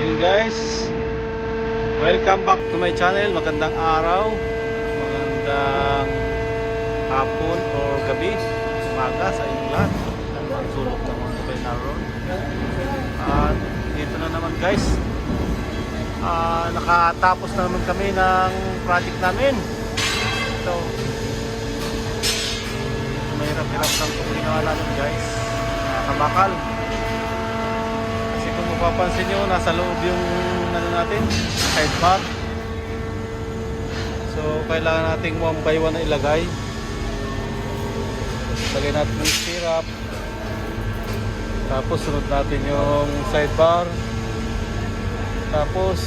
Yun guys, welcome back to my channel. Magandang araw, magandang hapon or gabi, umaga sa inyong lahat. Ang sulok ng mga kabay naroon. At dito na naman guys, nakatapos na naman kami ng project namin. Ito, mahirap-hirap lang itong ginawa namin guys, kabakal. Kung mapapansin nyo, nasa loob yung natin, sidebar. So kailangan nating 1 by 1 na ilagay. Lagay natin yung stirrup, tapos sunod natin yung sidebar, tapos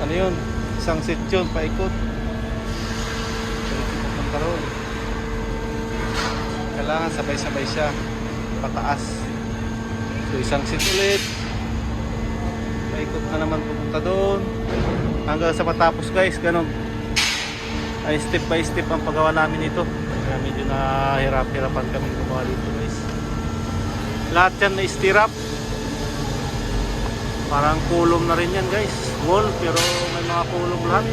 ano yun, isang seat yun, paikot ng karoon. Kailangan sabay-sabay siya pataas. So isang seat ulit, paikot na naman pupunta doon hanggang sa matapos guys. Ganun ay step by step ang paggawa namin ito, kaya medyo nahirap-hirapan kami gumawa dito guys. Lahat yan na stirrup, parang kulong na rin yan guys, wall, pero may mga kulong lahat.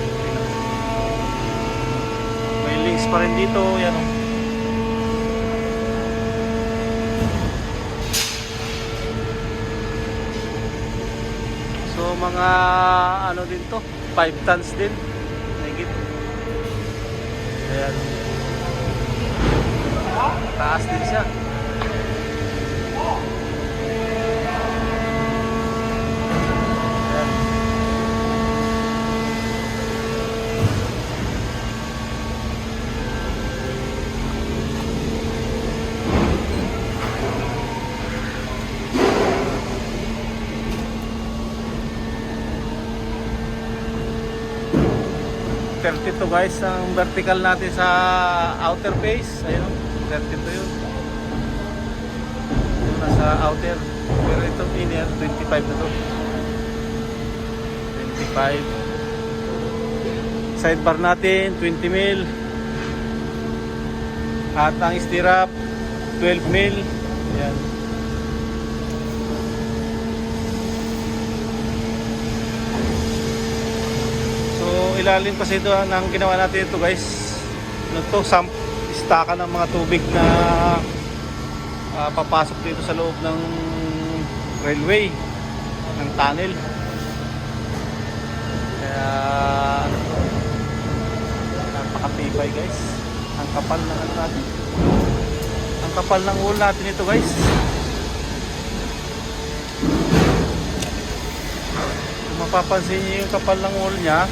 May links pa rin dito, yan o. So mga ano din to, 5 tons din higit. Ayan, taas din siya. Ayan. 32 guys ang vertical natin sa outer face. Ayun, 32 yun. Yung nasa outer, pero itong inner 25 na to, 25. Sidebar natin 20 mil, at ang stirrup 12 mil. Ayan. Ilalim kasi ito ang ginawa natin ito guys. Ano to, staka ng mga tubig na papasok dito sa loob ng railway, ng tunnel. Kaya ano to, napakatibay guys. Ang kapal ng ano natin, ang kapal ng wall natin ito guys. Kung mapapansin niyo yung kapal ng wall nya,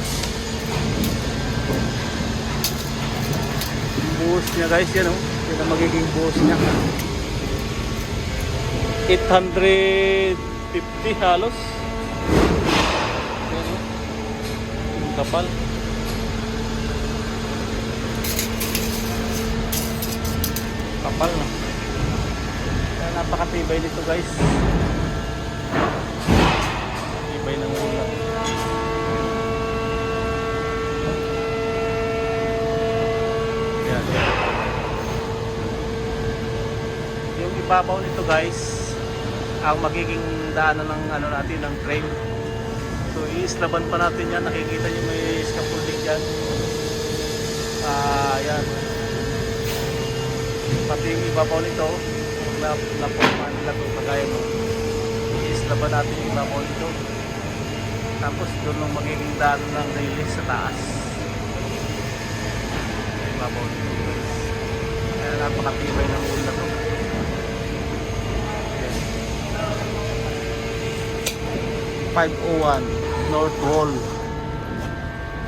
buhos niya guys, yan o. Yan ang magiging buhos niya. 850 halos. Yan o, yung kapal. Kapal na. Kaya napakatibay nito guys. Tibay ng ulan. Yung ibabaw nito guys ang magiging daanan ng ano natin, ng train. So iislaban pa natin yan. Nakikita nyo may scaffolding dyan. Yan. Pati yung ibabaw nito na-forman nila ito kagaya mo. Iislaban natin yung ibabaw nito. Tapos doon ang magiging daanan ng release sa taas. Ibabaw nito guys. Kaya napakatibay ng ulo na ito. 501 North Wall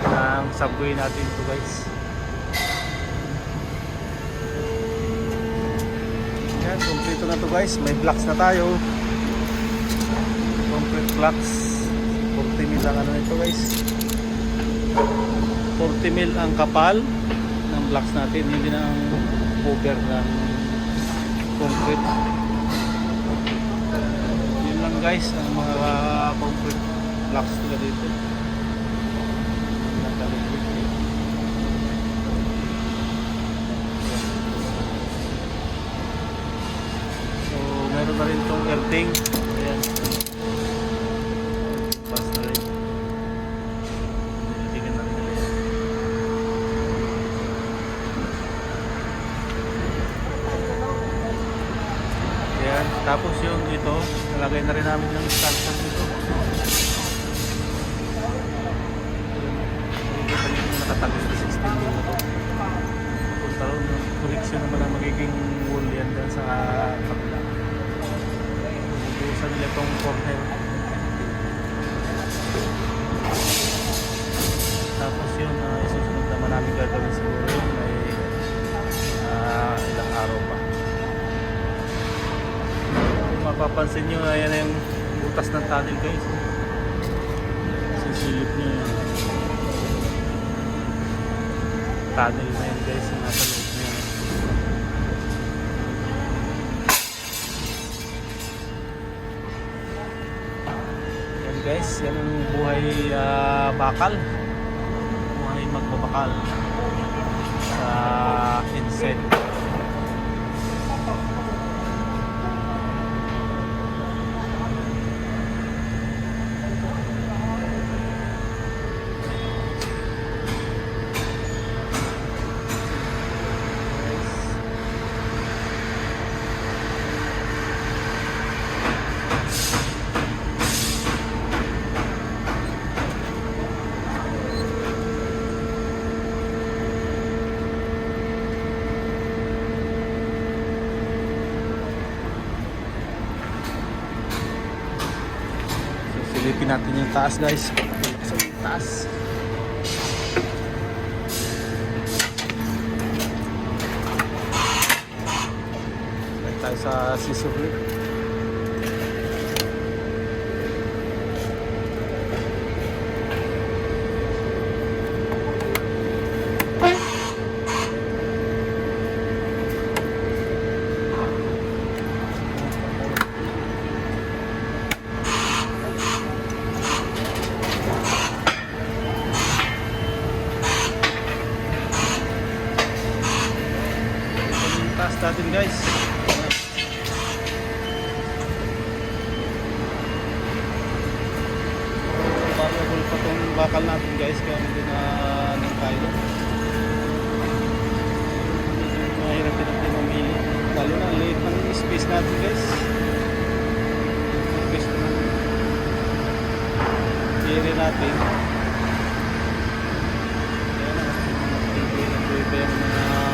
ng subway natin ito guys. Yan, complete na to guys. May blocks na tayo, complete blocks. 40 mil ang ano nito guys, 40 mil ang kapal ng blocks natin, hindi na ang cover ng concrete. Yun lang guys ang mga concrete blocks nila dito. So meron na rin itong earthing. Ayan, basta rin Nalagay na rin namin ng starter dito. Nakikita nyo yung nakatagos na 16 din na to. Punta ron, connection naman ang magiging wool yan dyan sa kabila. Bubusan nila itong corner. Tapos yun, isusunod naman namin gagawin siguro yun ay ilang araw pa. Kung mapapansin nyo, ayan yung butas ng tunnel guys. Sisilip nyo yun. Tunnel na yan guys, yung nasa loob na yan. Yan guys, yan ang buhay bakal. Buhay magbabakal sa insect. Silipin natin yung taas guys. Sa taas. Balik tayo sa scissor lift. Taas natin guys. Variable pa itong bakal natin guys, kaya hindi na ng kayo. Mahirap din natin mamili. Lalo na liit ng space natin guys. Space naman area natin. Kaya na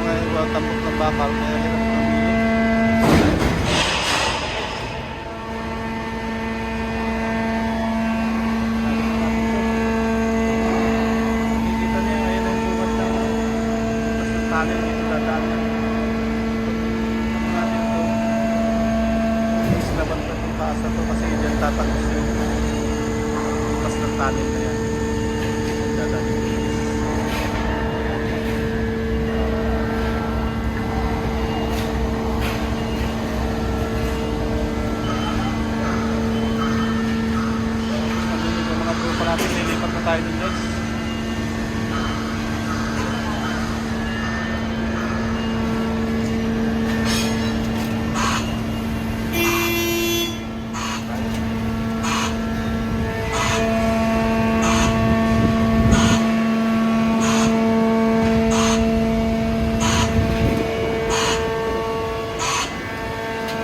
kasi mga tambok ng bakal, kaya hirap mamili. Nakikita niyo, ayun ang bukat ng tunnel dito dadaan. Natin ito. Mas laban pa itong taas na ito kasi dyan tatagos yung bukas ng tunnel na yan. Dadaan yung natin, nilipat na tayo dun guys.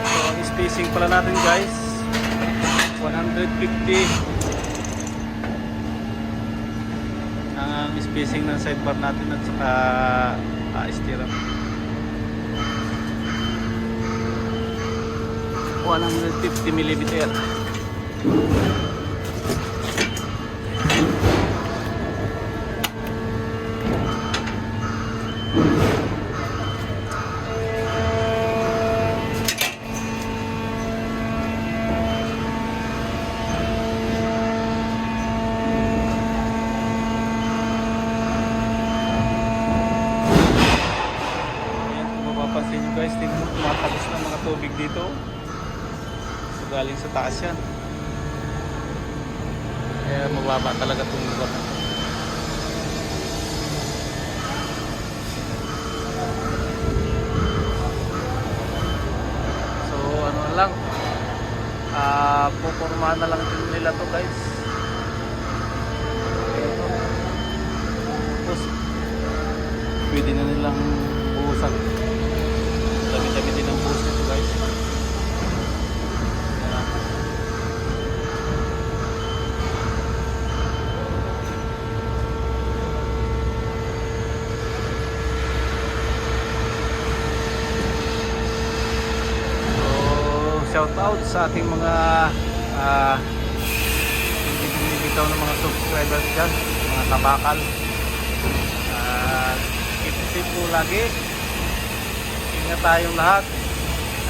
So ang spacing pala natin guys, 150 ang spacing ng sidebar natin at saka stira 150 mm. Mapapansin nyo guys, tingnan mo, tumatagos ng mga tubig dito. So, galing sa taas yan. Kaya mababa talaga itong lugar na ito. So ano lang, pupormahan na lang din nila to guys. Ito. Tapos pwede na nilang buhusan. Dami-dami din ang buhos nito guys. Ayan. Shout out sa ating mga hindi binibitaw ng mga subscribers dyan, mga kabakal. Keep safe po lagi, ingat tayong lahat,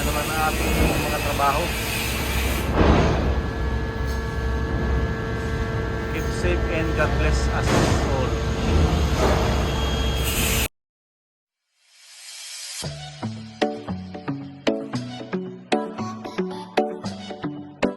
ano man ang ating mga trabaho. Keep safe and God bless us all.